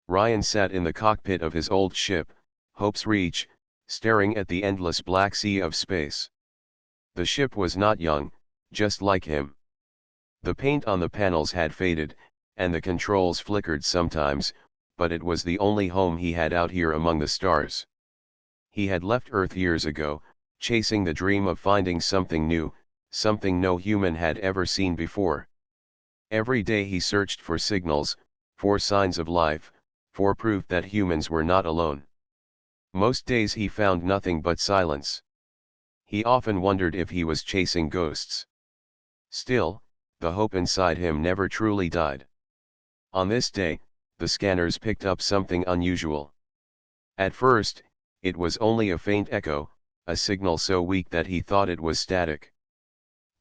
Rian sat in the cockpit of his old ship, Hope's Reach, staring at the endless black sea of space. The ship was not young, just like him. The paint on the panels had faded, and the controls flickered sometimes, but it was the only home he had out here among the stars. He had left Earth years ago, chasing the dream of finding something new, something no human had ever seen before. Every day he searched for signals, for signs of life, for proof that humans were not alone. Most days he found nothing but silence. He often wondered if he was chasing ghosts. Still, the hope inside him never truly died. On this day, the scanners picked up something unusual. At first, it was only a faint echo, a signal so weak that he thought it was static.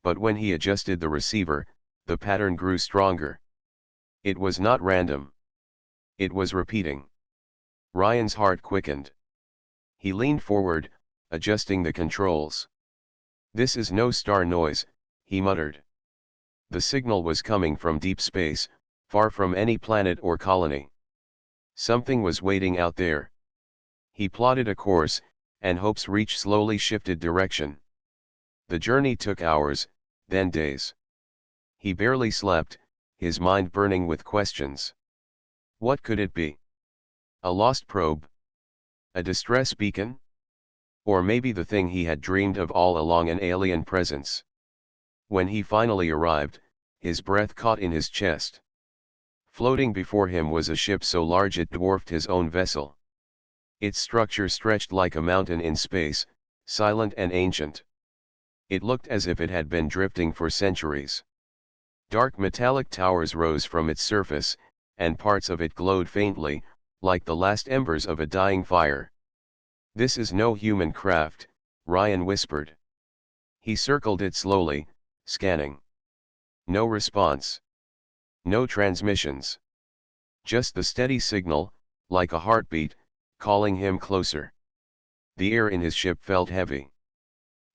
But when he adjusted the receiver, the pattern grew stronger. It was not random. It was repeating. Ryan's heart quickened. He leaned forward, adjusting the controls. "This is no star noise," he muttered. The signal was coming from deep space, far from any planet or colony. Something was waiting out there. He plotted a course, and Hope's Reach slowly shifted direction. The journey took hours, then days. He barely slept, his mind burning with questions. What could it be? A lost probe? A distress beacon? Or maybe the thing he had dreamed of all along, an alien presence? When he finally arrived, his breath caught in his chest. Floating before him was a ship so large it dwarfed his own vessel. Its structure stretched like a mountain in space, silent and ancient. It looked as if it had been drifting for centuries. Dark metallic towers rose from its surface, and parts of it glowed faintly, like the last embers of a dying fire. "This is no human craft," Rian whispered. He circled it slowly, scanning. No response. No transmissions. Just the steady signal, like a heartbeat, calling him closer. The air in his ship felt heavy.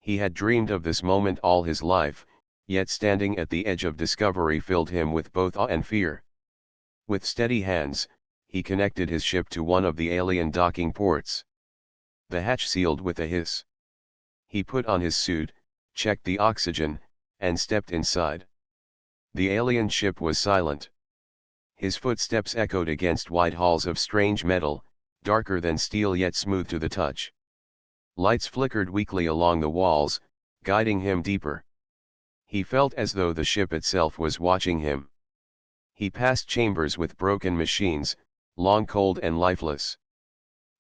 He had dreamed of this moment all his life, yet standing at the edge of discovery filled him with both awe and fear. With steady hands, he connected his ship to one of the alien docking ports. The hatch sealed with a hiss. He put on his suit, checked the oxygen, and stepped inside. The alien ship was silent. His footsteps echoed against wide halls of strange metal, darker than steel yet smooth to the touch. Lights flickered weakly along the walls, guiding him deeper. He felt as though the ship itself was watching him. He passed chambers with broken machines, long cold and lifeless.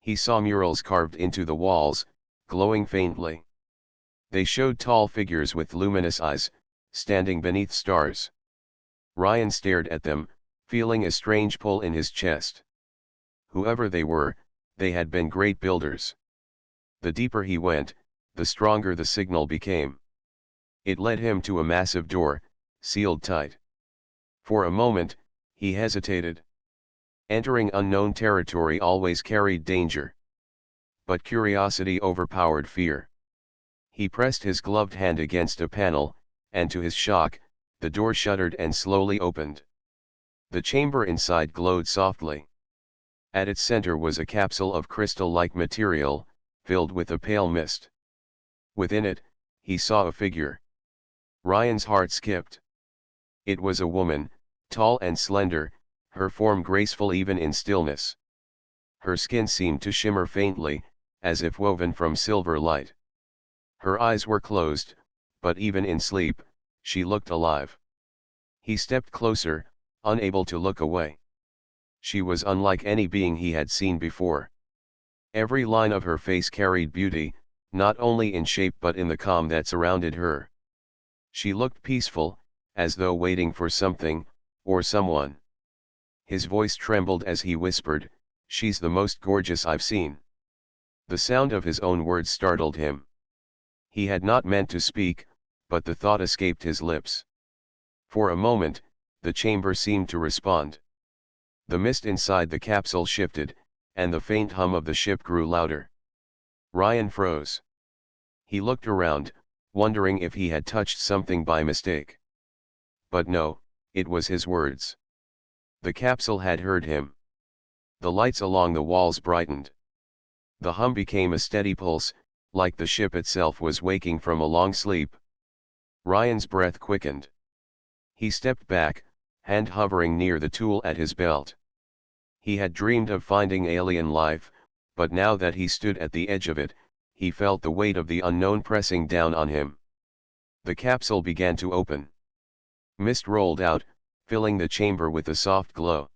He saw murals carved into the walls, glowing faintly. They showed tall figures with luminous eyes, standing beneath stars. Rian stared at them, feeling a strange pull in his chest. Whoever they were, they had been great builders. The deeper he went, the stronger the signal became. It led him to a massive door, sealed tight. For a moment, he hesitated. Entering unknown territory always carried danger. But curiosity overpowered fear. He pressed his gloved hand against a panel, and to his shock, the door shuddered and slowly opened. The chamber inside glowed softly. At its center was a capsule of crystal-like material, filled with a pale mist. Within it, he saw a figure. Ryan's heart skipped. It was a woman, tall and slender, her form graceful even in stillness. Her skin seemed to shimmer faintly, as if woven from silver light. Her eyes were closed, but even in sleep, she looked alive. He stepped closer, unable to look away. She was unlike any being he had seen before. Every line of her face carried beauty, not only in shape but in the calm that surrounded her. She looked peaceful, as though waiting for something, or someone. His voice trembled as he whispered, "She's the most gorgeous I've seen." The sound of his own words startled him. He had not meant to speak, but the thought escaped his lips. For a moment, the chamber seemed to respond. The mist inside the capsule shifted, and the faint hum of the ship grew louder. Rian froze. He looked around, wondering if he had touched something by mistake. But no, it was his words. The capsule had heard him. The lights along the walls brightened. The hum became a steady pulse, like the ship itself was waking from a long sleep. Ryan's breath quickened. He stepped back, hand hovering near the tool at his belt. He had dreamed of finding alien life, but now that he stood at the edge of it, he felt the weight of the unknown pressing down on him. The capsule began to open. Mist rolled out, filling the chamber with a soft glow.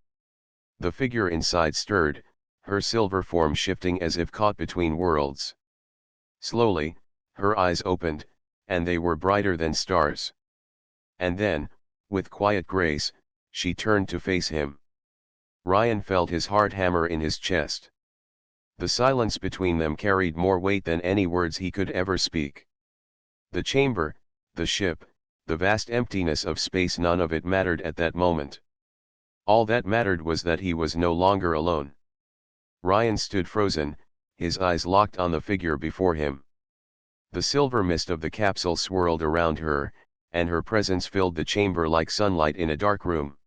The figure inside stirred, her silver form shifting as if caught between worlds. Slowly, her eyes opened, and they were brighter than stars. And then, with quiet grace, she turned to face him. Ryan felt his heart hammer in his chest. The silence between them carried more weight than any words he could ever speak. The chamber, the ship, the vast emptiness of space, none of it mattered at that moment. All that mattered was that he was no longer alone. Ryan stood frozen, his eyes locked on the figure before him. The silver mist of the capsule swirled around her, and her presence filled the chamber like sunlight in a dark room.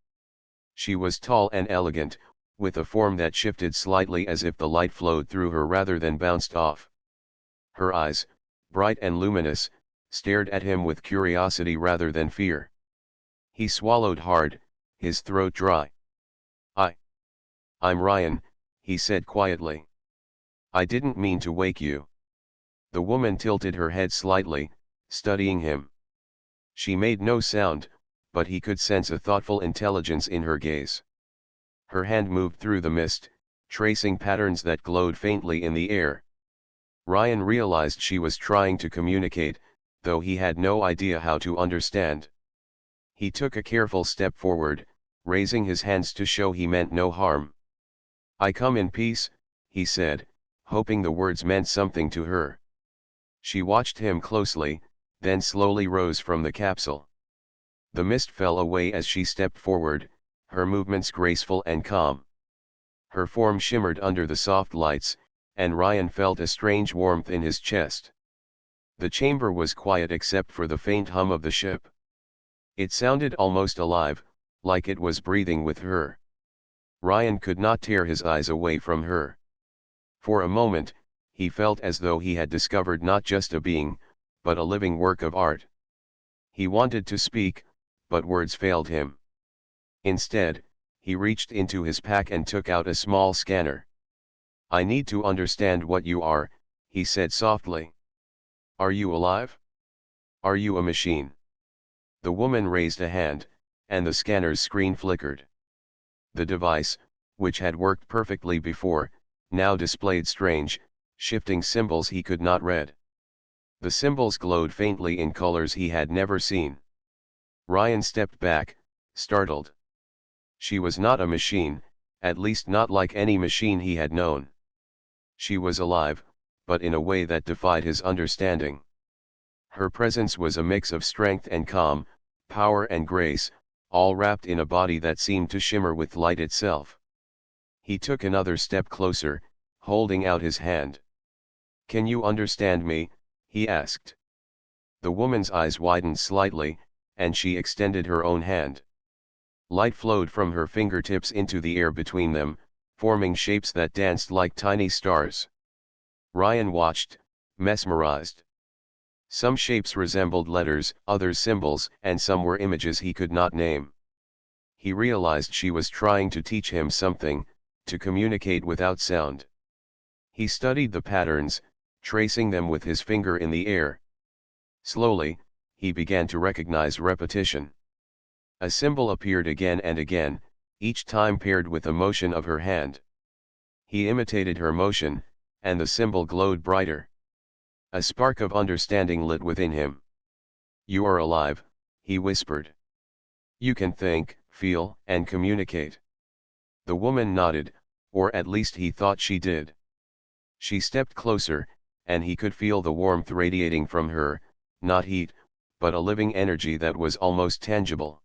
She was tall and elegant, with a form that shifted slightly as if the light flowed through her rather than bounced off. Her eyes, bright and luminous, stared at him with curiosity rather than fear. He swallowed hard, his throat dry. I'm Ryan, he said quietly. I didn't mean to wake you. The woman tilted her head slightly, studying him. She made no sound, but he could sense a thoughtful intelligence in her gaze. Her hand moved through the mist, tracing patterns that glowed faintly in the air. Ryan realized she was trying to communicate, though he had no idea how to understand. He took a careful step forward, raising his hands to show he meant no harm. I come in peace, he said, hoping the words meant something to her. She watched him closely, then slowly rose from the capsule. The mist fell away as she stepped forward, her movements graceful and calm. Her form shimmered under the soft lights, and Ryan felt a strange warmth in his chest. The chamber was quiet except for the faint hum of the ship. It sounded almost alive, like it was breathing with her. Ryan could not tear his eyes away from her. For a moment, he felt as though he had discovered not just a being, but a living work of art. He wanted to speak, but words failed him. Instead, he reached into his pack and took out a small scanner. I need to understand what you are, he said softly. Are you alive? Are you a machine? The woman raised a hand, and the scanner's screen flickered. The device, which had worked perfectly before, now displayed strange, shifting symbols he could not read. The symbols glowed faintly in colors he had never seen. Ryan stepped back, startled. She was not a machine, at least not like any machine he had known. She was alive, but in a way that defied his understanding. Her presence was a mix of strength and calm, power and grace, all wrapped in a body that seemed to shimmer with light itself. He took another step closer, holding out his hand. Can you understand me? He asked. The woman's eyes widened slightly, and she extended her own hand. Light flowed from her fingertips into the air between them, forming shapes that danced like tiny stars. Ryan watched, mesmerized. Some shapes resembled letters, others symbols, and some were images he could not name. He realized she was trying to teach him something, to communicate without sound. He studied the patterns, tracing them with his finger in the air. Slowly, he began to recognize repetition. A symbol appeared again and again, each time paired with a motion of her hand. He imitated her motion, and the symbol glowed brighter. A spark of understanding lit within him. You are alive, he whispered. You can think, feel, and communicate. The woman nodded, or at least he thought she did. She stepped closer, and he could feel the warmth radiating from her, not heat, but a living energy that was almost tangible.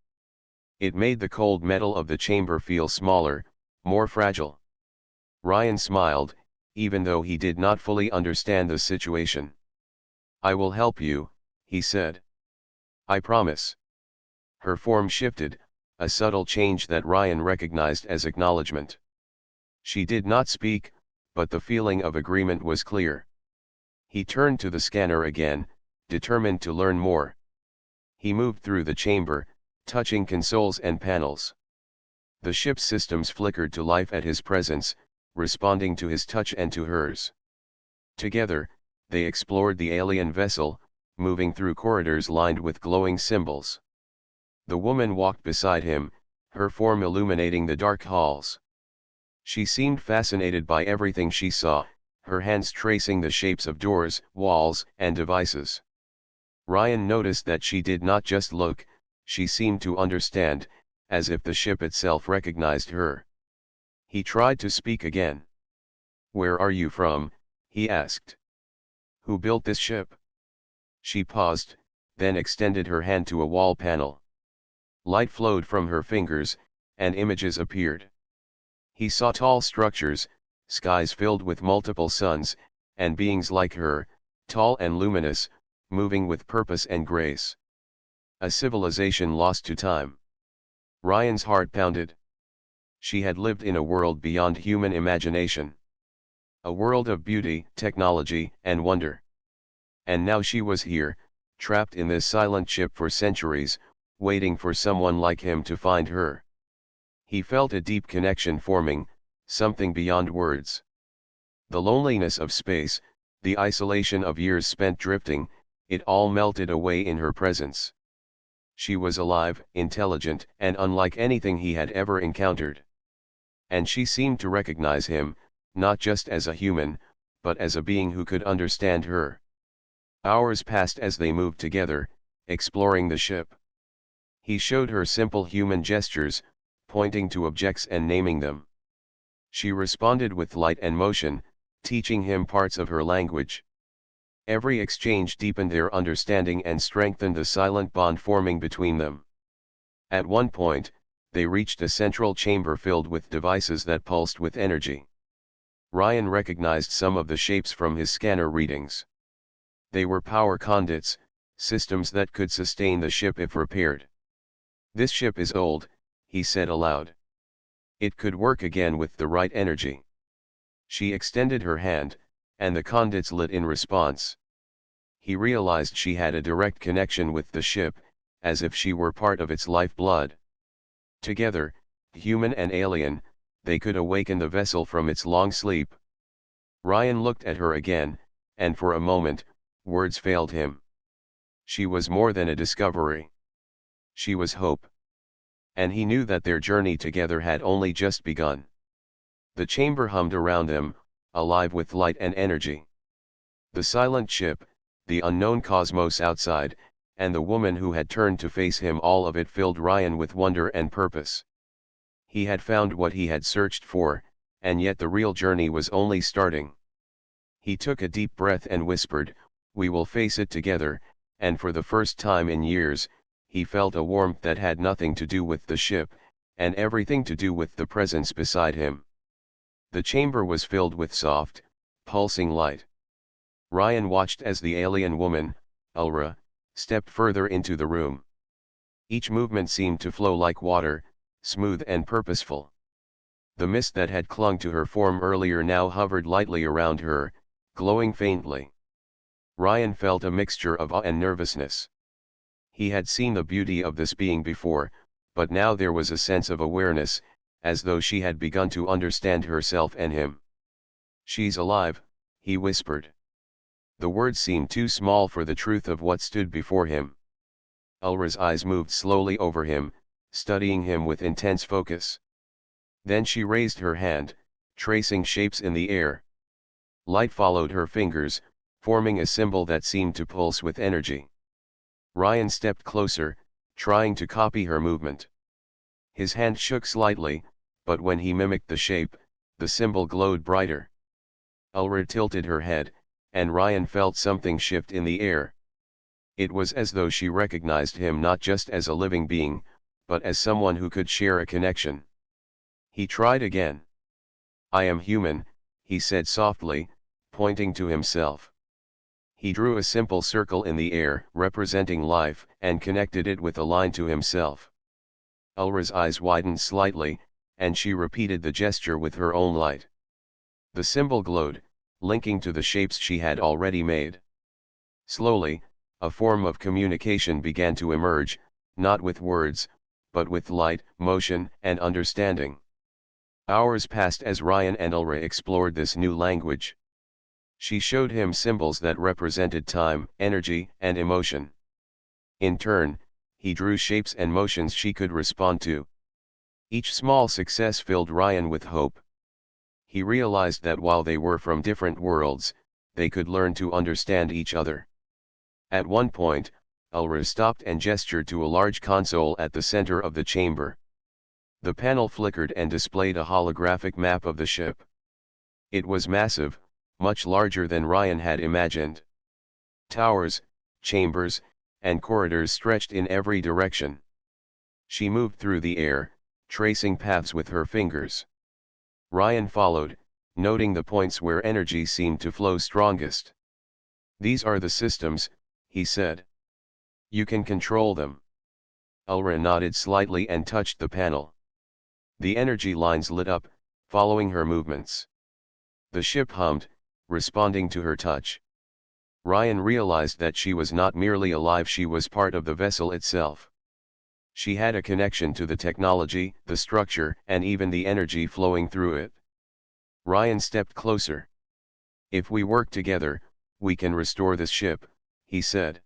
It made the cold metal of the chamber feel smaller, more fragile. Ryan smiled, even though he did not fully understand the situation. I will help you, he said. I promise. Her form shifted, a subtle change that Ryan recognized as acknowledgement. She did not speak, but the feeling of agreement was clear. He turned to the scanner again, determined to learn more. He moved through the chamber, touching consoles and panels. The ship's systems flickered to life at his presence, responding to his touch and to hers. Together, they explored the alien vessel, moving through corridors lined with glowing symbols. The woman walked beside him, her form illuminating the dark halls. She seemed fascinated by everything she saw, her hands tracing the shapes of doors, walls, and devices. Rian noticed that she did not just look, she seemed to understand, as if the ship itself recognized her. He tried to speak again. "Where are you from?" he asked. "Who built this ship?" She paused, then extended her hand to a wall panel. Light flowed from her fingers, and images appeared. He saw tall structures, skies filled with multiple suns, and beings like her, tall and luminous, moving with purpose and grace. A civilization lost to time. Ryan's heart pounded. She had lived in a world beyond human imagination. A world of beauty, technology, and wonder. And now she was here, trapped in this silent ship for centuries, waiting for someone like him to find her. He felt a deep connection forming, something beyond words. The loneliness of space, the isolation of years spent drifting, it all melted away in her presence. She was alive, intelligent, and unlike anything he had ever encountered. And she seemed to recognize him, not just as a human, but as a being who could understand her. Hours passed as they moved together, exploring the ship. He showed her simple human gestures, pointing to objects and naming them. She responded with light and motion, teaching him parts of her language. Every exchange deepened their understanding and strengthened the silent bond forming between them. At one point, they reached a central chamber filled with devices that pulsed with energy. Rian recognized some of the shapes from his scanner readings. They were power conduits, systems that could sustain the ship if repaired. "This ship is old," he said aloud. "It could work again with the right energy." She extended her hand, and the conduits lit in response. He realized she had a direct connection with the ship, as if she were part of its lifeblood. Together, human and alien, they could awaken the vessel from its long sleep. Rian looked at her again, and for a moment, words failed him. She was more than a discovery. She was hope. And he knew that their journey together had only just begun. The chamber hummed around them, alive with light and energy. The silent ship, the unknown cosmos outside, and the woman who had turned to face him, all of it filled Rian with wonder and purpose. He had found what he had searched for, and yet the real journey was only starting. He took a deep breath and whispered, "We will face it together," and for the first time in years, he felt a warmth that had nothing to do with the ship, and everything to do with the presence beside him. The chamber was filled with soft, pulsing light. Rian watched as the alien woman, Aelra, stepped further into the room. Each movement seemed to flow like water, smooth and purposeful. The mist that had clung to her form earlier now hovered lightly around her, glowing faintly. Rian felt a mixture of awe and nervousness. He had seen the beauty of this being before, but now there was a sense of awareness, as though she had begun to understand herself and him. "She's alive," he whispered. The words seemed too small for the truth of what stood before him. Aelra's eyes moved slowly over him, studying him with intense focus. Then she raised her hand, tracing shapes in the air. Light followed her fingers, forming a symbol that seemed to pulse with energy. Rian stepped closer, trying to copy her movement. His hand shook slightly, but when he mimicked the shape, the symbol glowed brighter. Aelra tilted her head, and Rian felt something shift in the air. It was as though she recognized him not just as a living being, but as someone who could share a connection. He tried again. "I am human," he said softly, pointing to himself. He drew a simple circle in the air, representing life, and connected it with a line to himself. Aelra's eyes widened slightly, and she repeated the gesture with her own light. The symbol glowed, linking to the shapes she had already made. Slowly, a form of communication began to emerge, not with words, but with light, motion, and understanding. Hours passed as Rian and Aelra explored this new language. She showed him symbols that represented time, energy, and emotion. In turn, he drew shapes and motions she could respond to. Each small success filled Rian with hope. He realized that while they were from different worlds, they could learn to understand each other. At one point, Aelra stopped and gestured to a large console at the center of the chamber. The panel flickered and displayed a holographic map of the ship. It was massive, much larger than Rian had imagined. Towers, chambers, and corridors stretched in every direction. She moved through the air, tracing paths with her fingers. Rian followed, noting the points where energy seemed to flow strongest. "These are the systems," he said. "You can control them." Aelra nodded slightly and touched the panel. The energy lines lit up, following her movements. The ship hummed, responding to her touch. Rian realized that she was not merely alive, she was part of the vessel itself. She had a connection to the technology, the structure, and even the energy flowing through it. Rian stepped closer. "If we work together, we can restore this ship," he said.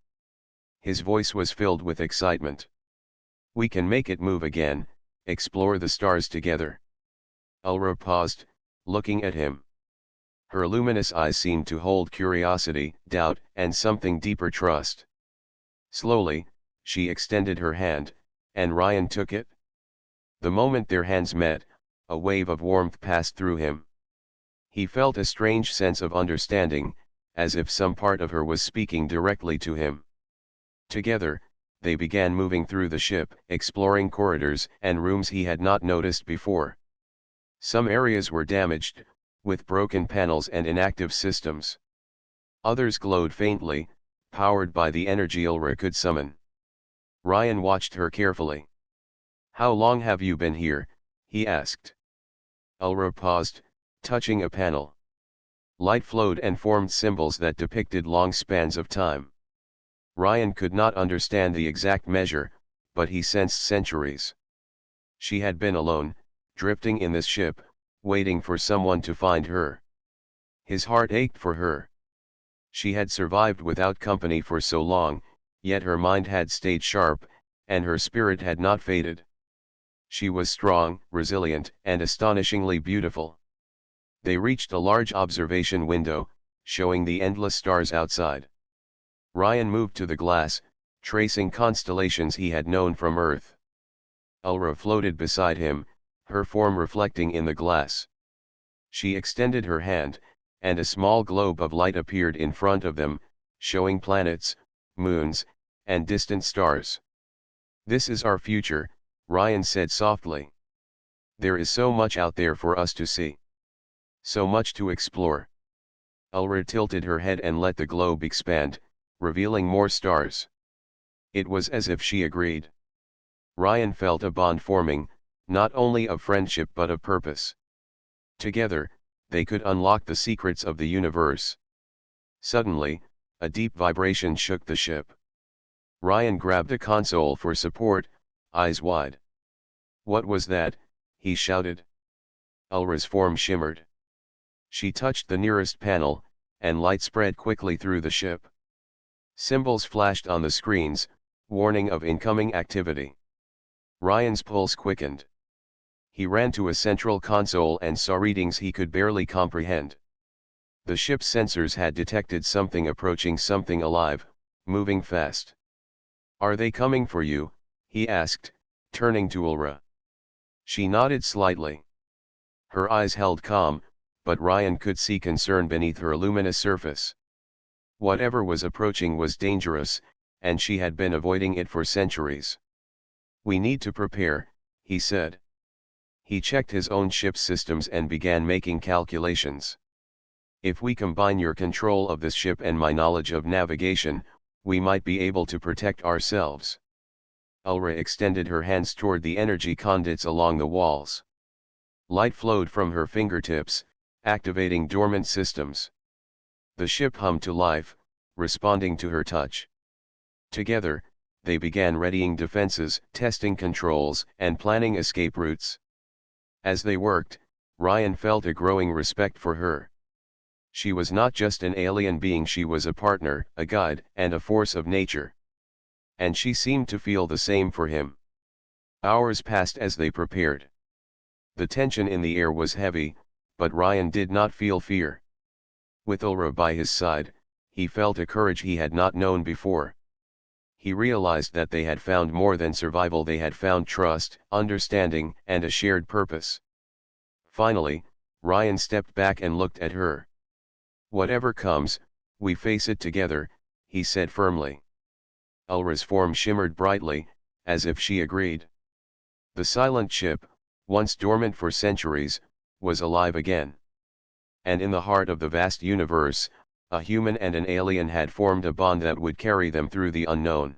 His voice was filled with excitement. "We can make it move again, explore the stars together." Aelra paused, looking at him. Her luminous eyes seemed to hold curiosity, doubt, and something deeper, trust. Slowly, she extended her hand, and Rian took it. The moment their hands met, a wave of warmth passed through him. He felt a strange sense of understanding, as if some part of her was speaking directly to him. Together, they began moving through the ship, exploring corridors and rooms he had not noticed before. Some areas were damaged, with broken panels and inactive systems. Others glowed faintly, powered by the energy Aelra could summon. Rian watched her carefully. "How long have you been here?" he asked. Aelra paused, touching a panel. Light flowed and formed symbols that depicted long spans of time. Rian could not understand the exact measure, but he sensed centuries. She had been alone, drifting in this ship, waiting for someone to find her. His heart ached for her. She had survived without company for so long, yet her mind had stayed sharp, and her spirit had not faded. She was strong, resilient, and astonishingly beautiful. They reached a large observation window, showing the endless stars outside. Rian moved to the glass, tracing constellations he had known from Earth. Aelra floated beside him, her form reflecting in the glass. She extended her hand, and a small globe of light appeared in front of them, showing planets, moons, and distant stars. "This is our future," Rian said softly. "There is so much out there for us to see. So much to explore." Aelra tilted her head and let the globe expand, revealing more stars. It was as if she agreed. Rian felt a bond forming, not only of friendship but of purpose. Together, they could unlock the secrets of the universe. Suddenly, a deep vibration shook the ship. Rian grabbed a console for support, eyes wide. "What was that?" he shouted. Aelra's form shimmered. She touched the nearest panel, and light spread quickly through the ship. Symbols flashed on the screens, warning of incoming activity. Rian's pulse quickened. He ran to a central console and saw readings he could barely comprehend. The ship's sensors had detected something approaching, something alive, moving fast. "Are they coming for you?" he asked, turning to Aelra. She nodded slightly. Her eyes held calm, but Rian could see concern beneath her luminous surface. Whatever was approaching was dangerous, and she had been avoiding it for centuries. "We need to prepare," he said. He checked his own ship's systems and began making calculations. "If we combine your control of this ship and my knowledge of navigation, we might be able to protect ourselves." Aelra extended her hands toward the energy conduits along the walls. Light flowed from her fingertips, activating dormant systems. The ship hummed to life, responding to her touch. Together, they began readying defenses, testing controls, and planning escape routes. As they worked, Rian felt a growing respect for her. She was not just an alien being, she was a partner, a guide, and a force of nature. And she seemed to feel the same for him. Hours passed as they prepared. The tension in the air was heavy, but Rian did not feel fear. With Aelra by his side, he felt a courage he had not known before. He realized that they had found more than survival, they had found trust, understanding, and a shared purpose. Finally, Rian stepped back and looked at her. "Whatever comes, we face it together," he said firmly. Aelra's form shimmered brightly, as if she agreed. The silent ship, once dormant for centuries, was alive again. And in the heart of the vast universe, a human and an alien had formed a bond that would carry them through the unknown.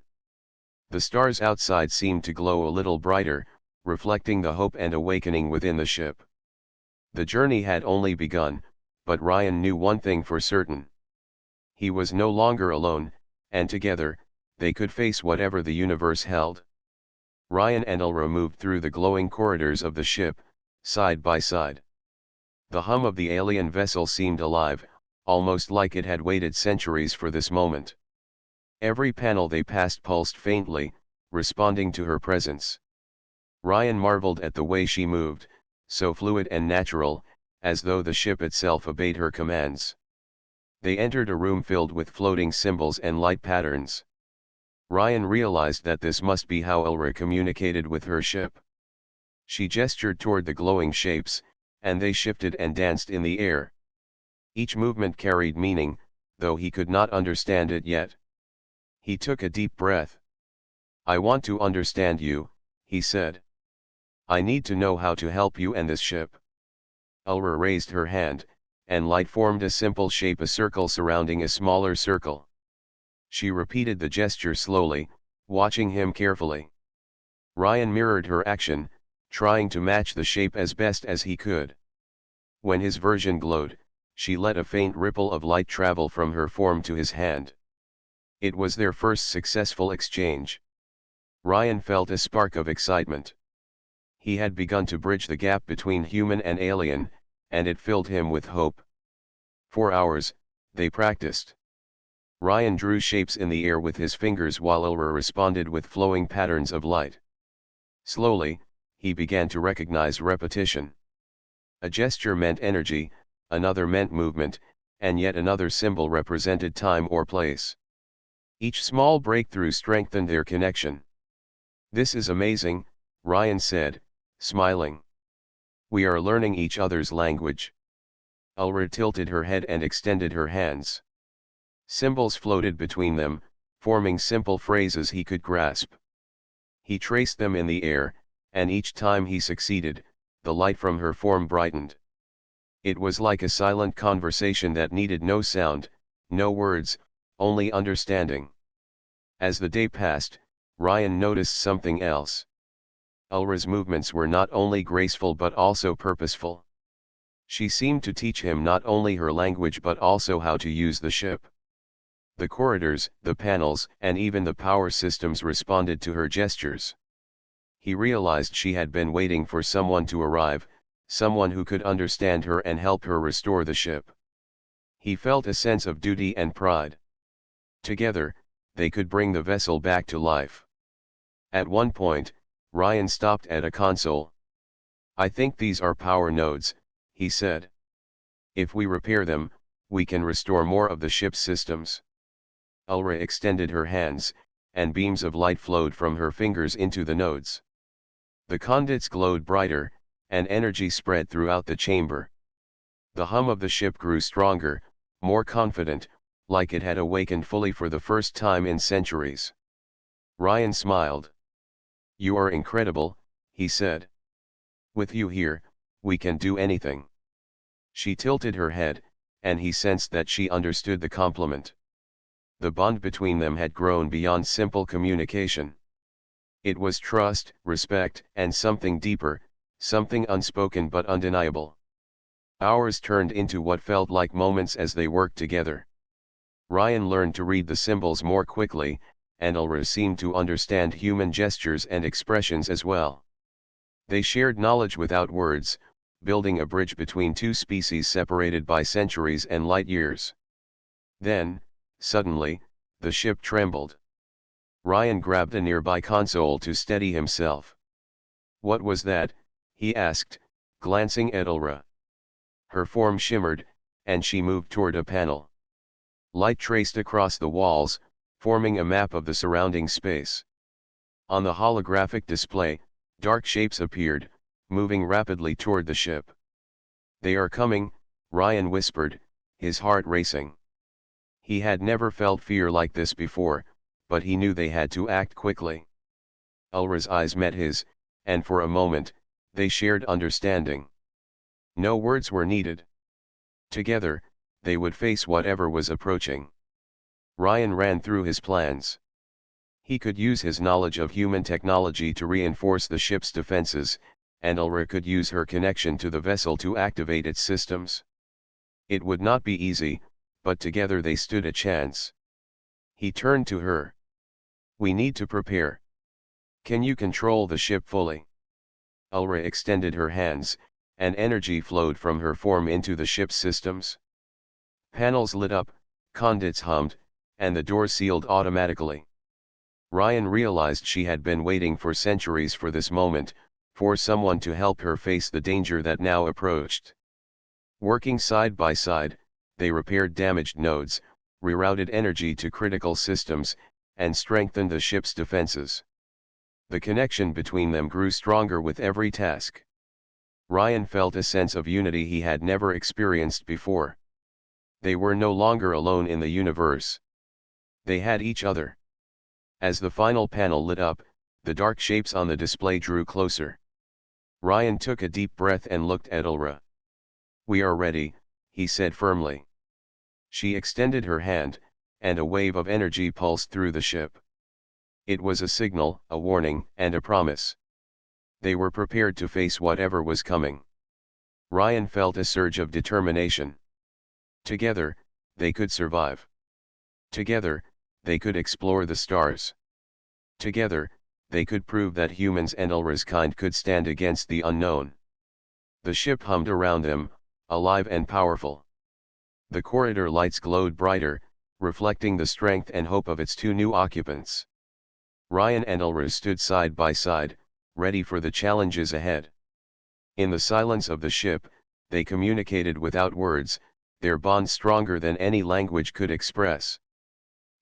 The stars outside seemed to glow a little brighter, reflecting the hope and awakening within the ship. The journey had only begun, but Rian knew one thing for certain. He was no longer alone, and together, they could face whatever the universe held. Rian and Aelra moved through the glowing corridors of the ship, side by side. The hum of the alien vessel seemed alive, almost like it had waited centuries for this moment. Every panel they passed pulsed faintly, responding to her presence. Rian marveled at the way she moved, so fluid and natural, as though the ship itself obeyed her commands. They entered a room filled with floating symbols and light patterns. Rian realized that this must be how Aelra communicated with her ship. She gestured toward the glowing shapes, and they shifted and danced in the air. Each movement carried meaning, though he could not understand it yet. He took a deep breath. "I want to understand you," he said. "I need to know how to help you and this ship." Aelra raised her hand, and light formed a simple shape, a circle surrounding a smaller circle. She repeated the gesture slowly, watching him carefully. Rian mirrored her action, trying to match the shape as best as he could. When his version glowed, she let a faint ripple of light travel from her form to his hand. It was their first successful exchange. Rian felt a spark of excitement. He had begun to bridge the gap between human and alien, and it filled him with hope. For hours, they practiced. Rian drew shapes in the air with his fingers while Aelra responded with flowing patterns of light. Slowly, he began to recognize repetition. A gesture meant energy, another meant movement, and yet another symbol represented time or place. Each small breakthrough strengthened their connection. "This is amazing," Rian said, smiling. "We are learning each other's language." Aelra tilted her head and extended her hands. Symbols floated between them, forming simple phrases he could grasp. He traced them in the air, and each time he succeeded, the light from her form brightened. It was like a silent conversation that needed no sound, no words, only understanding. As the day passed, Rian noticed something else. Aelra's movements were not only graceful but also purposeful. She seemed to teach him not only her language but also how to use the ship. The corridors, the panels, and even the power systems responded to her gestures. He realized she had been waiting for someone to arrive, someone who could understand her and help her restore the ship. He felt a sense of duty and pride. Together, they could bring the vessel back to life. At one point, Rian stopped at a console. "I think these are power nodes," he said. "If we repair them, we can restore more of the ship's systems." Aelra extended her hands, and beams of light flowed from her fingers into the nodes. The conduits glowed brighter, and energy spread throughout the chamber. The hum of the ship grew stronger, more confident, like it had awakened fully for the first time in centuries. Rian smiled. "You are incredible," he said. "With you here, we can do anything." She tilted her head, and he sensed that she understood the compliment. The bond between them had grown beyond simple communication. It was trust, respect, and something deeper, Something unspoken but undeniable. Hours turned into what felt like moments as they worked together. Rian learned to read the symbols more quickly, and Aelra seemed to understand human gestures and expressions as well. They shared knowledge without words, building a bridge between two species separated by centuries and light years. Then, suddenly, the ship trembled. Rian grabbed a nearby console to steady himself. "What was that?" he asked, glancing at Aelra. Her form shimmered, and she moved toward a panel. Light traced across the walls, forming a map of the surrounding space. On the holographic display, dark shapes appeared, moving rapidly toward the ship. "They are coming," Rian whispered, his heart racing. He had never felt fear like this before, but he knew they had to act quickly. Aelra's eyes met his, and for a moment, they shared understanding. No words were needed. Together, they would face whatever was approaching. Rian ran through his plans. He could use his knowledge of human technology to reinforce the ship's defenses, and Aelra could use her connection to the vessel to activate its systems. It would not be easy, but together they stood a chance. He turned to her. "We need to prepare. Can you control the ship fully?" Aelra extended her hands, and energy flowed from her form into the ship's systems. Panels lit up, conduits hummed, and the door sealed automatically. Rian realized she had been waiting for centuries for this moment, for someone to help her face the danger that now approached. Working side by side, they repaired damaged nodes, rerouted energy to critical systems, and strengthened the ship's defenses. The connection between them grew stronger with every task. Rian felt a sense of unity he had never experienced before. They were no longer alone in the universe. They had each other. As the final panel lit up, the dark shapes on the display drew closer. Rian took a deep breath and looked at Aelra. "We are ready," he said firmly. She extended her hand, and a wave of energy pulsed through the ship. It was a signal, a warning, and a promise. They were prepared to face whatever was coming. Rian felt a surge of determination. Together, they could survive. Together, they could explore the stars. Together, they could prove that humans and Aelra's kind could stand against the unknown. The ship hummed around them, alive and powerful. The corridor lights glowed brighter, reflecting the strength and hope of its two new occupants. Rian and Aelra stood side by side, ready for the challenges ahead. In the silence of the ship, they communicated without words, their bond stronger than any language could express.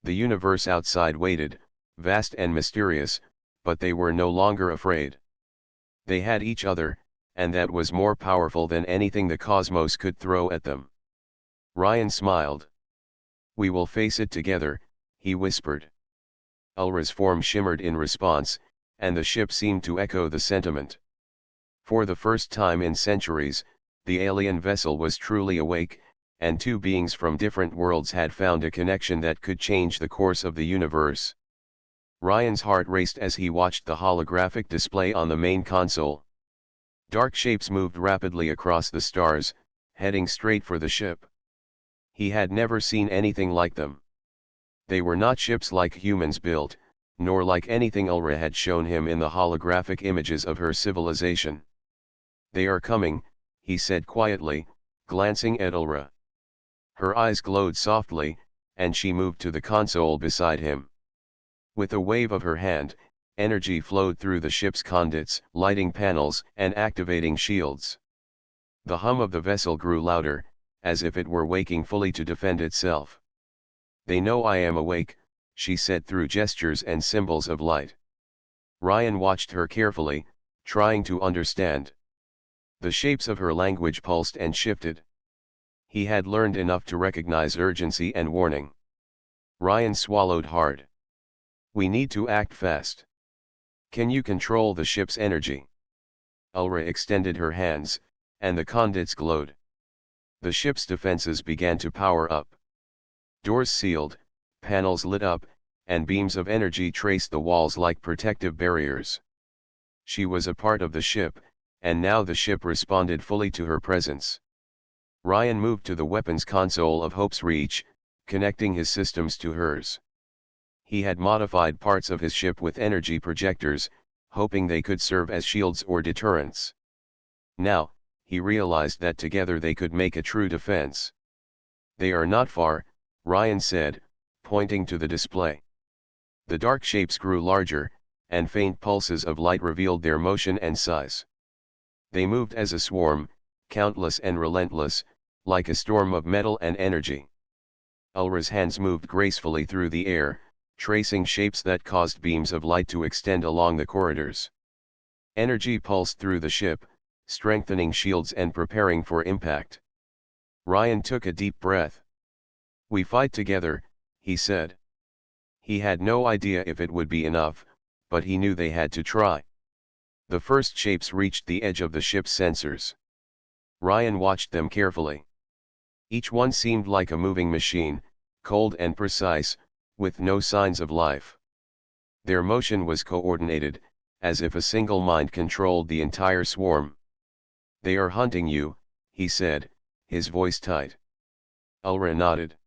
The universe outside waited, vast and mysterious, but they were no longer afraid. They had each other, and that was more powerful than anything the cosmos could throw at them. Rian smiled. "We will face it together," he whispered. Aelra's form shimmered in response, and the ship seemed to echo the sentiment. For the first time in centuries, the alien vessel was truly awake, and two beings from different worlds had found a connection that could change the course of the universe. Rian's heart raced as he watched the holographic display on the main console. Dark shapes moved rapidly across the stars, heading straight for the ship. He had never seen anything like them. They were not ships like humans built, nor like anything Aelra had shown him in the holographic images of her civilization. "They are coming," he said quietly, glancing at Aelra. Her eyes glowed softly, and she moved to the console beside him. With a wave of her hand, energy flowed through the ship's conduits, lighting panels and activating shields. The hum of the vessel grew louder, as if it were waking fully to defend itself. "They know I am awake," she said through gestures and symbols of light. Rian watched her carefully, trying to understand. The shapes of her language pulsed and shifted. He had learned enough to recognize urgency and warning. Rian swallowed hard. "We need to act fast. Can you control the ship's energy?" Aelra extended her hands, and the conduits glowed. The ship's defenses began to power up. Doors sealed, panels lit up, and beams of energy traced the walls like protective barriers. She was a part of the ship, and now the ship responded fully to her presence. Rian moved to the weapons console of Hope's Reach, connecting his systems to hers. He had modified parts of his ship with energy projectors, hoping they could serve as shields or deterrents. Now, he realized that together they could make a true defense. "They are not far," Rian said, pointing to the display. The dark shapes grew larger, and faint pulses of light revealed their motion and size. They moved as a swarm, countless and relentless, like a storm of metal and energy. Aelra's hands moved gracefully through the air, tracing shapes that caused beams of light to extend along the corridors. Energy pulsed through the ship, strengthening shields and preparing for impact. Rian took a deep breath. "We fight together," he said. He had no idea if it would be enough, but he knew they had to try. The first shapes reached the edge of the ship's sensors. Rian watched them carefully. Each one seemed like a moving machine, cold and precise, with no signs of life. Their motion was coordinated, as if a single mind controlled the entire swarm. "They are hunting you," he said, his voice tight. Aelra nodded.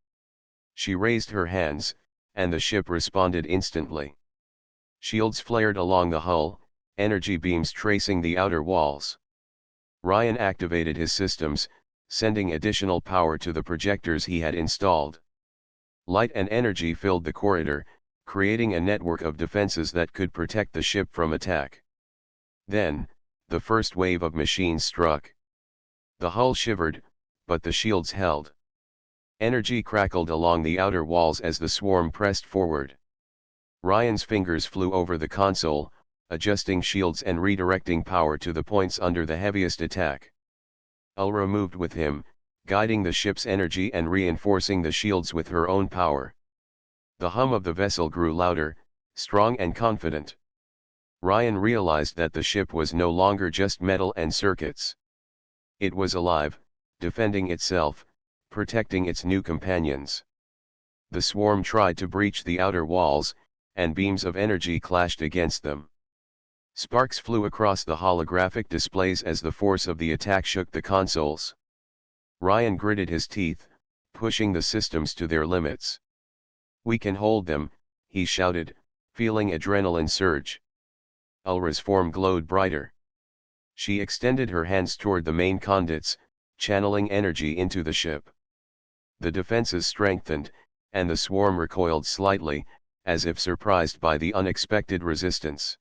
She raised her hands, and the ship responded instantly. Shields flared along the hull, energy beams tracing the outer walls. Rian activated his systems, sending additional power to the projectors he had installed. Light and energy filled the corridor, creating a network of defenses that could protect the ship from attack. Then, the first wave of machines struck. The hull shivered, but the shields held. Energy crackled along the outer walls as the swarm pressed forward. Rian's fingers flew over the console, adjusting shields and redirecting power to the points under the heaviest attack. Aelra moved with him, guiding the ship's energy and reinforcing the shields with her own power. The hum of the vessel grew louder, strong and confident. Rian realized that the ship was no longer just metal and circuits. It was alive, defending itself, protecting its new companions. The swarm tried to breach the outer walls, and beams of energy clashed against them. Sparks flew across the holographic displays as the force of the attack shook the consoles. Rian gritted his teeth, pushing the systems to their limits. "We can hold them," he shouted, feeling adrenaline surge. Aelra's form glowed brighter. She extended her hands toward the main conduits, channeling energy into the ship. The defenses strengthened, and the swarm recoiled slightly, as if surprised by the unexpected resistance.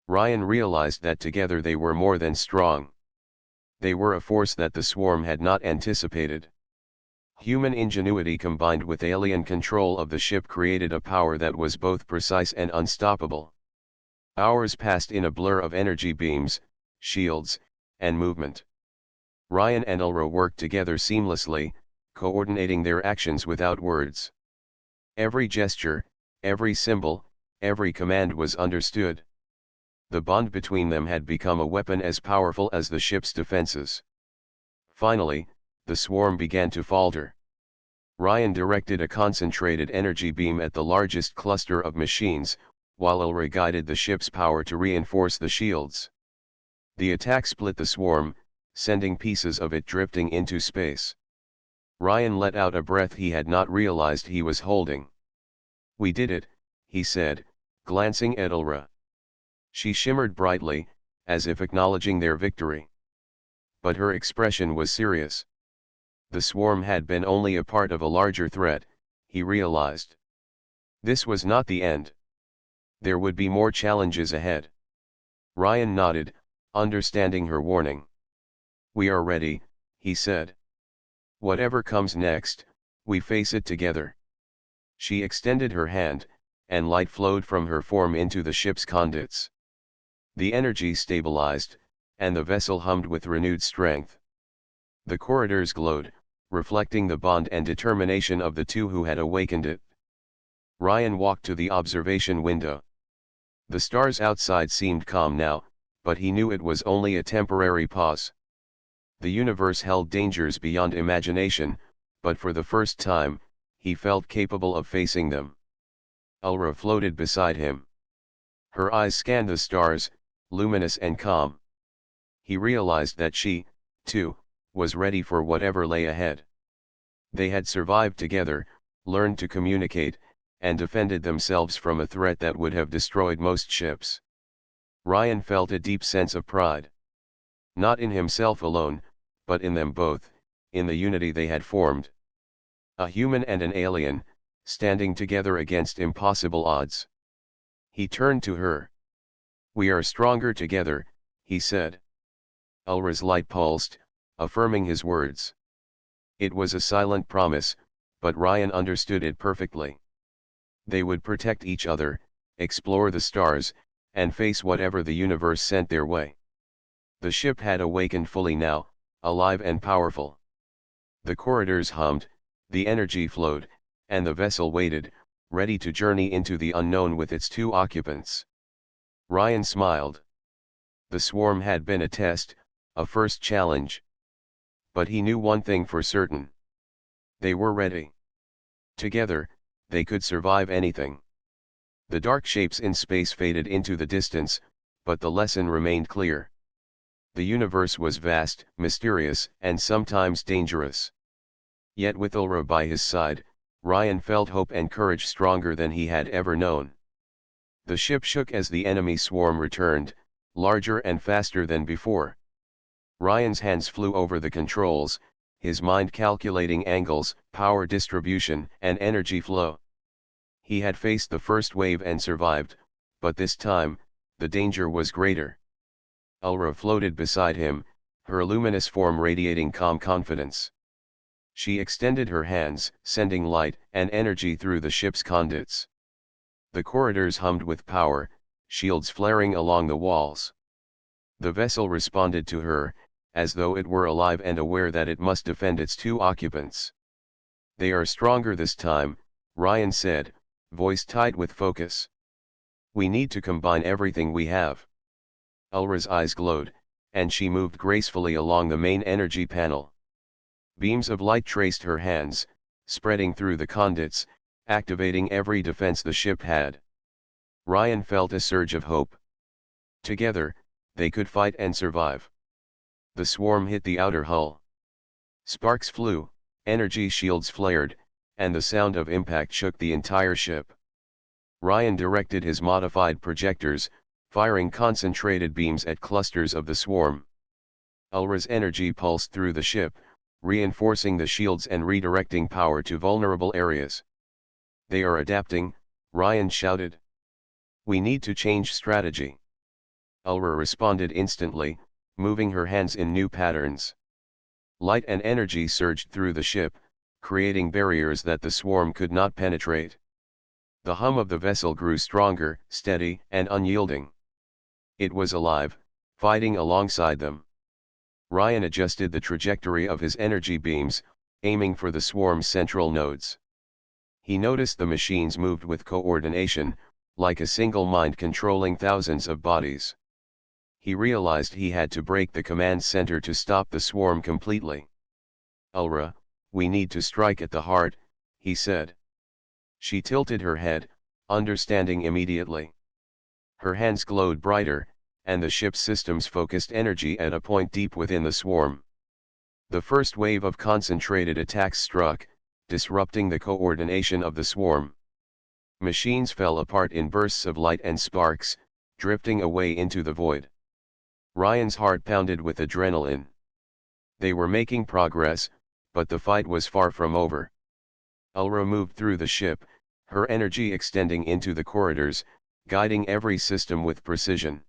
Rian realized that together they were more than strong. They were a force that the swarm had not anticipated. Human ingenuity combined with alien control of the ship created a power that was both precise and unstoppable. Hours passed in a blur of energy beams, shields, and movement. Rian and Aelra worked together seamlessly, coordinating their actions without words. Every gesture, every symbol, every command was understood. The bond between them had become a weapon as powerful as the ship's defenses. Finally, the swarm began to falter. Rian directed a concentrated energy beam at the largest cluster of machines, while Aelra guided the ship's power to reinforce the shields. The attack split the swarm, sending pieces of it drifting into space. Rian let out a breath he had not realized he was holding. "We did it," he said, glancing at Aelra. She shimmered brightly, as if acknowledging their victory. But her expression was serious. The swarm had been only a part of a larger threat, he realized. This was not the end. There would be more challenges ahead. Rian nodded, understanding her warning. "We are ready," he said. "Whatever comes next, we face it together." She extended her hand, and light flowed from her form into the ship's conduits. The energy stabilized, and the vessel hummed with renewed strength. The corridors glowed, reflecting the bond and determination of the two who had awakened it. Rian walked to the observation window. The stars outside seemed calm now, but he knew it was only a temporary pause. The universe held dangers beyond imagination, but for the first time, he felt capable of facing them. Aelra floated beside him. Her eyes scanned the stars, luminous and calm. He realized that she, too, was ready for whatever lay ahead. They had survived together, learned to communicate, and defended themselves from a threat that would have destroyed most ships. Rian felt a deep sense of pride. Not in himself alone, but in them both, in the unity they had formed. A human and an alien, standing together against impossible odds. He turned to her. "We are stronger together," he said. Aelra's light pulsed, affirming his words. It was a silent promise, but Rian understood it perfectly. They would protect each other, explore the stars, and face whatever the universe sent their way. The ship had awakened fully now, alive and powerful. The corridors hummed, the energy flowed, and the vessel waited, ready to journey into the unknown with its two occupants. Rian smiled. The swarm had been a test, a first challenge. But he knew one thing for certain. They were ready. Together, they could survive anything. The dark shapes in space faded into the distance, but the lesson remained clear. The universe was vast, mysterious, and sometimes dangerous. Yet with Aelra by his side, Rian felt hope and courage stronger than he had ever known. The ship shook as the enemy swarm returned, larger and faster than before. Rian's hands flew over the controls, his mind calculating angles, power distribution, and energy flow. He had faced the first wave and survived, but this time, the danger was greater. Aelra floated beside him, her luminous form radiating calm confidence. She extended her hands, sending light and energy through the ship's conduits. The corridors hummed with power, shields flaring along the walls. The vessel responded to her, as though it were alive and aware that it must defend its two occupants. "They are stronger this time," Rian said, voice tight with focus. "We need to combine everything we have." Aelra's eyes glowed, and she moved gracefully along the main energy panel. Beams of light traced her hands, spreading through the conduits, activating every defense the ship had. Rian felt a surge of hope. Together, they could fight and survive. The swarm hit the outer hull. Sparks flew, energy shields flared, and the sound of impact shook the entire ship. Rian directed his modified projectors, firing concentrated beams at clusters of the swarm. Aelra's energy pulsed through the ship, reinforcing the shields and redirecting power to vulnerable areas. "They are adapting," Rian shouted. "We need to change strategy." Aelra responded instantly, moving her hands in new patterns. Light and energy surged through the ship, creating barriers that the swarm could not penetrate. The hum of the vessel grew stronger, steady, and unyielding. It was alive, fighting alongside them. Rian adjusted the trajectory of his energy beams, aiming for the swarm's central nodes. He noticed the machines moved with coordination, like a single mind controlling thousands of bodies. He realized he had to break the command center to stop the swarm completely. "Aelra, we need to strike at the heart," he said. She tilted her head, understanding immediately. Her hands glowed brighter, and the ship's systems focused energy at a point deep within the swarm. The first wave of concentrated attacks struck, disrupting the coordination of the swarm. Machines fell apart in bursts of light and sparks, drifting away into the void. Rian's heart pounded with adrenaline. They were making progress, but the fight was far from over. Aelra moved through the ship, her energy extending into the corridors, guiding every system with precision.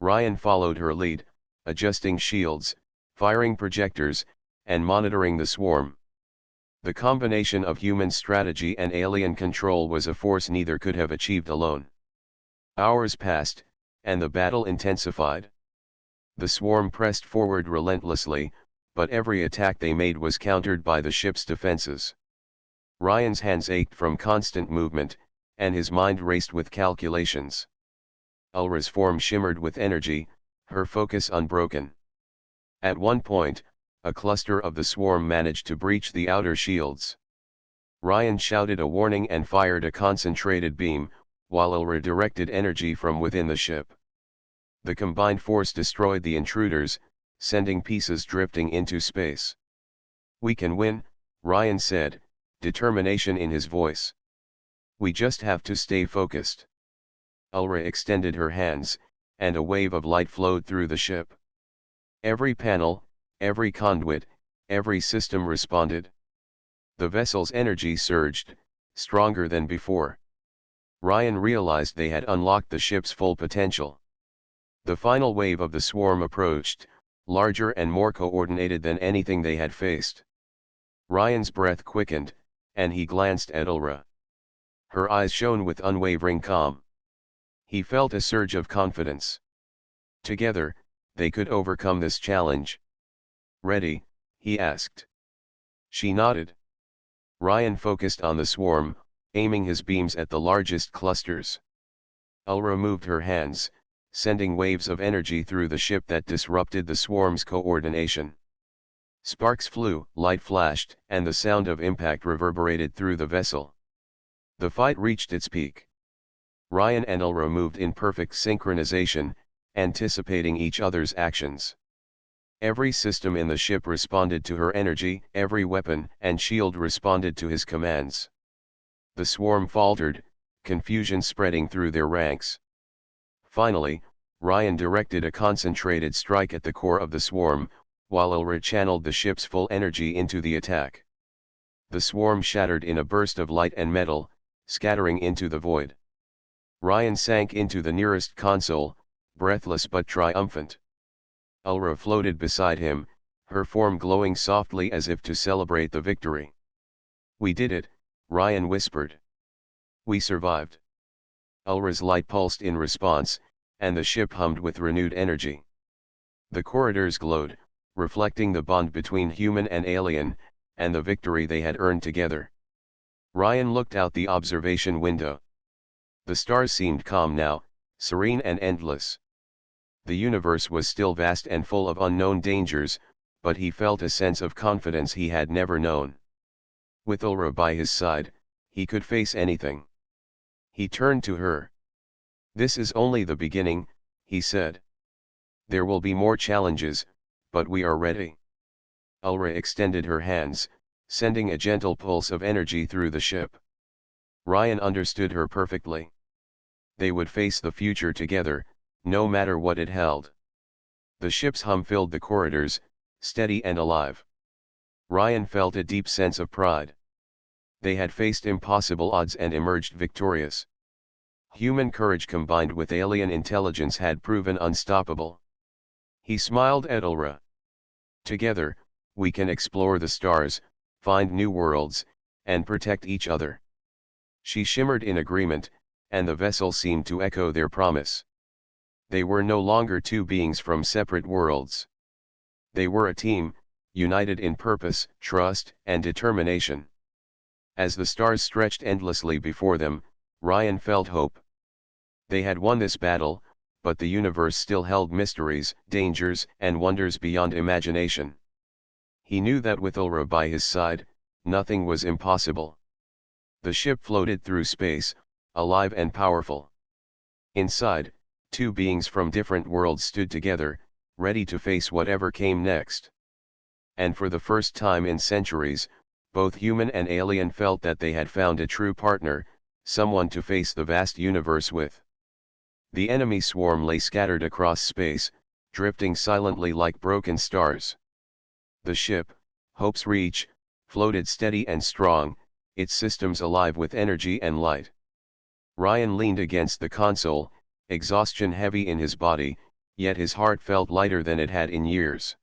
Rian followed her lead, adjusting shields, firing projectors, and monitoring the swarm. The combination of human strategy and alien control was a force neither could have achieved alone. Hours passed, and the battle intensified. The swarm pressed forward relentlessly, but every attack they made was countered by the ship's defenses. Rian's hands ached from constant movement, and his mind raced with calculations. Aelra's form shimmered with energy, her focus unbroken. At one point, a cluster of the swarm managed to breach the outer shields. Rian shouted a warning and fired a concentrated beam, while Aelra directed energy from within the ship. The combined force destroyed the intruders, sending pieces drifting into space. "We can win," Rian said, determination in his voice. "We just have to stay focused." Aelra extended her hands, and a wave of light flowed through the ship. Every panel, every conduit, every system responded. The vessel's energy surged, stronger than before. Rian realized they had unlocked the ship's full potential. The final wave of the swarm approached, larger and more coordinated than anything they had faced. Rian's breath quickened, and he glanced at Aelra. Her eyes shone with unwavering calm. He felt a surge of confidence. Together, they could overcome this challenge. "Ready?" he asked. She nodded. Rian focused on the swarm, aiming his beams at the largest clusters. Aelra moved her hands, sending waves of energy through the ship that disrupted the swarm's coordination. Sparks flew, light flashed, and the sound of impact reverberated through the vessel. The fight reached its peak. Rian and Aelra moved in perfect synchronization, anticipating each other's actions. Every system in the ship responded to her energy, every weapon and shield responded to his commands. The swarm faltered, confusion spreading through their ranks. Finally, Rian directed a concentrated strike at the core of the swarm, while Aelra channeled the ship's full energy into the attack. The swarm shattered in a burst of light and metal, scattering into the void. Rian sank into the nearest console, breathless but triumphant. Aelra floated beside him, her form glowing softly as if to celebrate the victory. "We did it," Rian whispered. "We survived." Aelra's light pulsed in response, and the ship hummed with renewed energy. The corridors glowed, reflecting the bond between human and alien, and the victory they had earned together. Rian looked out the observation window. The stars seemed calm now, serene and endless. The universe was still vast and full of unknown dangers, but he felt a sense of confidence he had never known. With Aelra by his side, he could face anything. He turned to her. "This is only the beginning," he said. "There will be more challenges, but we are ready." Aelra extended her hands, sending a gentle pulse of energy through the ship. Rian understood her perfectly. They would face the future together, no matter what it held. The ship's hum filled the corridors, steady and alive. Rian felt a deep sense of pride. They had faced impossible odds and emerged victorious. Human courage combined with alien intelligence had proven unstoppable. He smiled at Aelra. "Together, we can explore the stars, find new worlds, and protect each other." She shimmered in agreement, and the vessel seemed to echo their promise. They were no longer two beings from separate worlds. They were a team, united in purpose, trust, and determination. As the stars stretched endlessly before them, Rian felt hope. They had won this battle, but the universe still held mysteries, dangers, and wonders beyond imagination. He knew that with Aelra by his side, nothing was impossible. The ship floated through space, alive and powerful. Inside, two beings from different worlds stood together, ready to face whatever came next. And for the first time in centuries, both human and alien felt that they had found a true partner, someone to face the vast universe with. The enemy swarm lay scattered across space, drifting silently like broken stars. The ship, Hope's Reach, floated steady and strong, its systems alive with energy and light. Rian leaned against the console, exhaustion heavy in his body, yet his heart felt lighter than it had in years.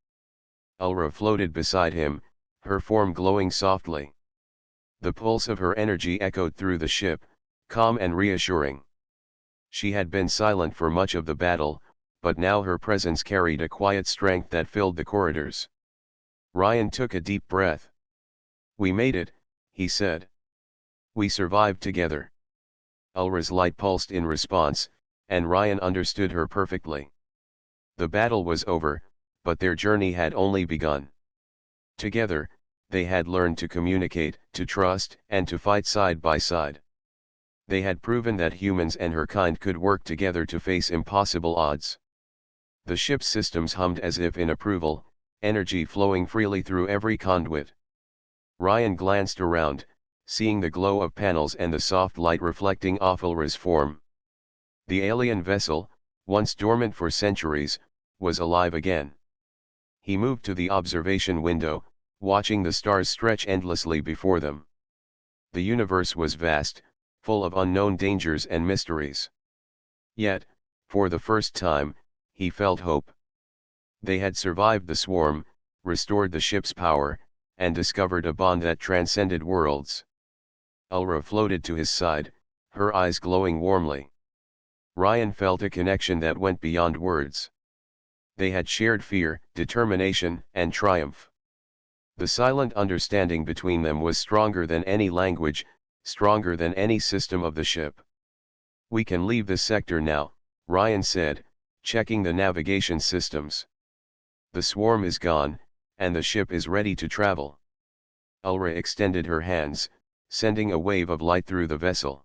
Aelra floated beside him, her form glowing softly. The pulse of her energy echoed through the ship, calm and reassuring. She had been silent for much of the battle, but now her presence carried a quiet strength that filled the corridors. Rian took a deep breath. "We made it," he said. "We survived together." Aelra's light pulsed in response, and Rian understood her perfectly. The battle was over, but their journey had only begun. Together, they had learned to communicate, to trust, and to fight side by side. They had proven that humans and her kind could work together to face impossible odds. The ship's systems hummed as if in approval, energy flowing freely through every conduit. Rian glanced around, seeing the glow of panels and the soft light reflecting off Aelra's form. The alien vessel, once dormant for centuries, was alive again. He moved to the observation window, watching the stars stretch endlessly before them. The universe was vast, full of unknown dangers and mysteries. Yet, for the first time, he felt hope. They had survived the swarm, restored the ship's power, and discovered a bond that transcended worlds. Aelra floated to his side, her eyes glowing warmly. Rian felt a connection that went beyond words. They had shared fear, determination, and triumph. The silent understanding between them was stronger than any language, stronger than any system of the ship. "We can leave this sector now," Rian said, checking the navigation systems. "The swarm is gone, and the ship is ready to travel." Aelra extended her hands, sending a wave of light through the vessel.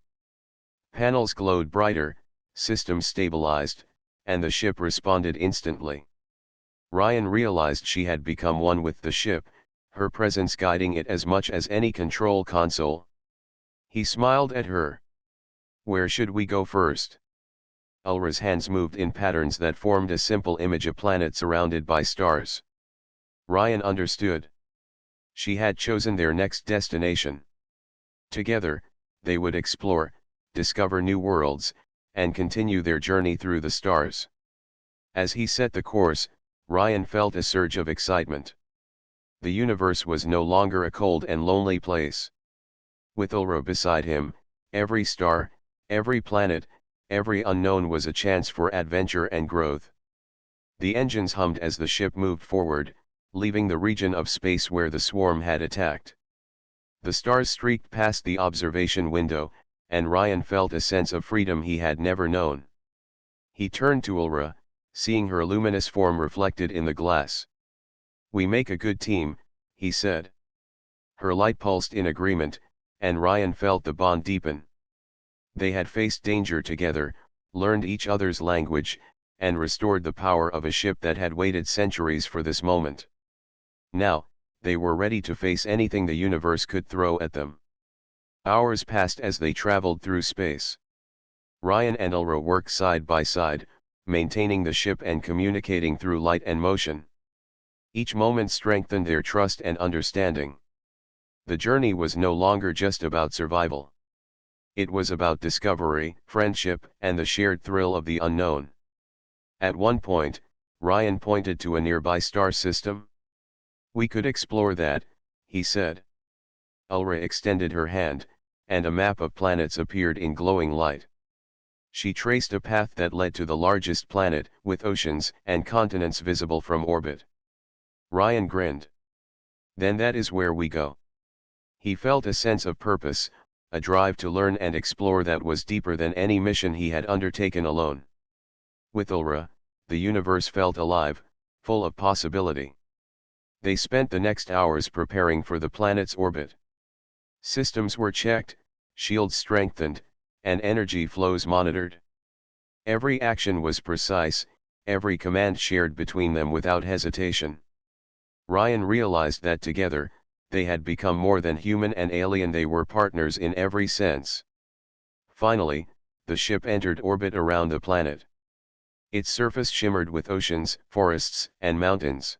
Panels glowed brighter, systems stabilized, and the ship responded instantly. Rian realized she had become one with the ship, her presence guiding it as much as any control console. He smiled at her. "Where should we go first?" Aelra's hands moved in patterns that formed a simple image: a planet surrounded by stars. Rian understood. She had chosen their next destination. Together, they would explore, discover new worlds, and continue their journey through the stars. As he set the course, Rian felt a surge of excitement. The universe was no longer a cold and lonely place. With Aelra beside him, every star, every planet, every unknown was a chance for adventure and growth. The engines hummed as the ship moved forward, leaving the region of space where the swarm had attacked. The stars streaked past the observation window, and Rian felt a sense of freedom he had never known. He turned to Aelra, seeing her luminous form reflected in the glass. "We make a good team," he said. Her light pulsed in agreement, and Rian felt the bond deepen. They had faced danger together, learned each other's language, and restored the power of a ship that had waited centuries for this moment. Now, they were ready to face anything the universe could throw at them. Hours passed as they traveled through space. Rian and Aelra worked side by side, maintaining the ship and communicating through light and motion. Each moment strengthened their trust and understanding. The journey was no longer just about survival. It was about discovery, friendship, and the shared thrill of the unknown. At one point, Rian pointed to a nearby star system. "We could explore that," he said. Aelra extended her hand, and a map of planets appeared in glowing light. She traced a path that led to the largest planet, with oceans and continents visible from orbit. Rian grinned. "Then that is where we go." He felt a sense of purpose, a drive to learn and explore that was deeper than any mission he had undertaken alone. With Aelra, the universe felt alive, full of possibility. They spent the next hours preparing for the planet's orbit. Systems were checked, shields strengthened, and energy flows monitored. Every action was precise, every command shared between them without hesitation. Rian realized that together, they had become more than human and alien. They were partners in every sense. Finally, the ship entered orbit around the planet. Its surface shimmered with oceans, forests, and mountains.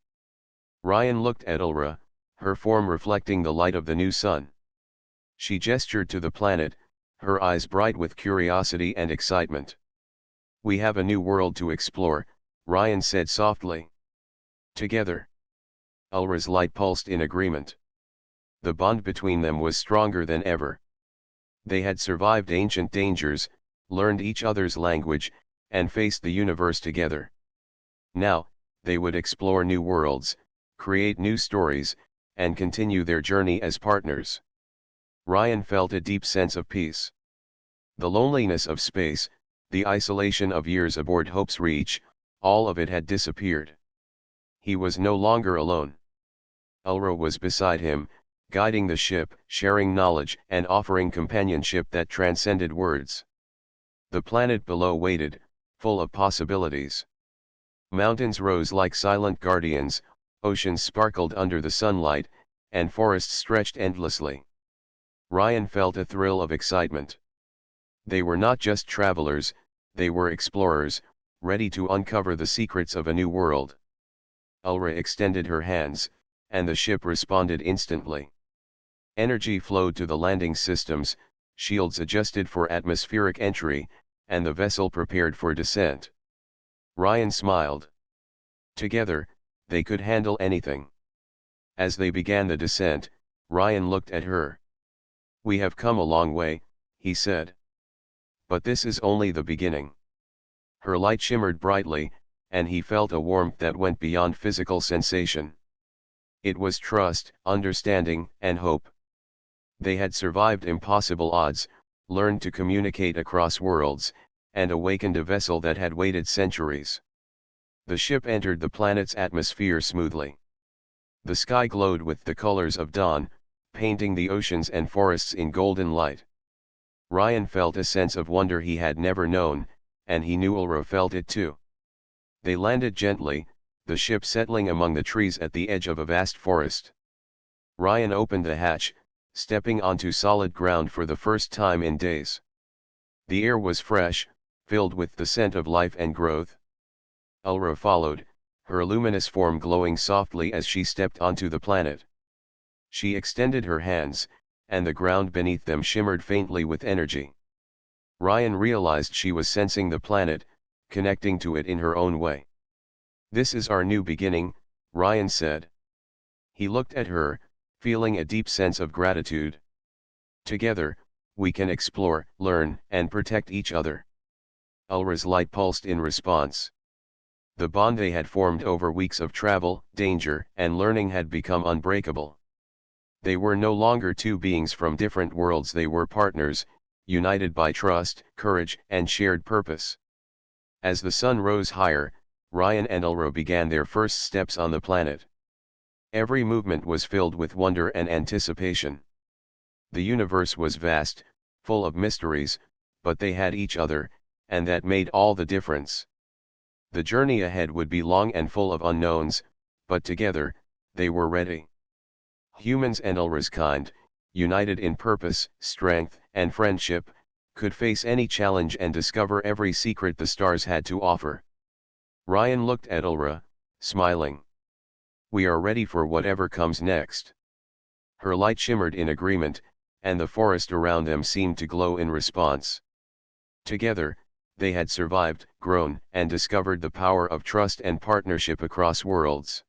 Rian looked at Aelra, her form reflecting the light of the new sun. She gestured to the planet, her eyes bright with curiosity and excitement. "We have a new world to explore," Rian said softly. "Together." Aelra's light pulsed in agreement. The bond between them was stronger than ever. They had survived ancient dangers, learned each other's language, and faced the universe together. Now, they would explore new worlds, create new stories, and continue their journey as partners. Rian felt a deep sense of peace. The loneliness of space, the isolation of years aboard Hope's Reach, all of it had disappeared. He was no longer alone. Aelra was beside him, guiding the ship, sharing knowledge, and offering companionship that transcended words. The planet below waited, full of possibilities. Mountains rose like silent guardians, oceans sparkled under the sunlight, and forests stretched endlessly. Rian felt a thrill of excitement. They were not just travelers, they were explorers, ready to uncover the secrets of a new world. Aelra extended her hands, and the ship responded instantly. Energy flowed to the landing systems, shields adjusted for atmospheric entry, and the vessel prepared for descent. Rian smiled. Together, they could handle anything. As they began the descent, Rian looked at her. "We have come a long way," he said. "But this is only the beginning." Her light shimmered brightly, and he felt a warmth that went beyond physical sensation. It was trust, understanding, and hope. They had survived impossible odds, learned to communicate across worlds, and awakened a vessel that had waited centuries. The ship entered the planet's atmosphere smoothly. The sky glowed with the colors of dawn, painting the oceans and forests in golden light. Rian felt a sense of wonder he had never known, and he knew Aelra felt it too. They landed gently, the ship settling among the trees at the edge of a vast forest. Rian opened the hatch, stepping onto solid ground for the first time in days. The air was fresh, filled with the scent of life and growth. Aelra followed, her luminous form glowing softly as she stepped onto the planet. She extended her hands, and the ground beneath them shimmered faintly with energy. Rian realized she was sensing the planet, connecting to it in her own way. "This is our new beginning," Rian said. He looked at her, feeling a deep sense of gratitude. "Together, we can explore, learn, and protect each other." Aelra's light pulsed in response. The bond they had formed over weeks of travel, danger, and learning had become unbreakable. They were no longer two beings from different worlds, they were partners, united by trust, courage, and shared purpose. As the sun rose higher, Rian and Aelra began their first steps on the planet. Every movement was filled with wonder and anticipation. The universe was vast, full of mysteries, but they had each other, and that made all the difference. The journey ahead would be long and full of unknowns, but together, they were ready. Humans and Aelra's kind, united in purpose, strength, and friendship, could face any challenge and discover every secret the stars had to offer. Rian looked at Aelra, smiling. "We are ready for whatever comes next." Her light shimmered in agreement, and the forest around them seemed to glow in response. Together, they had survived, grown, and discovered the power of trust and partnership across worlds.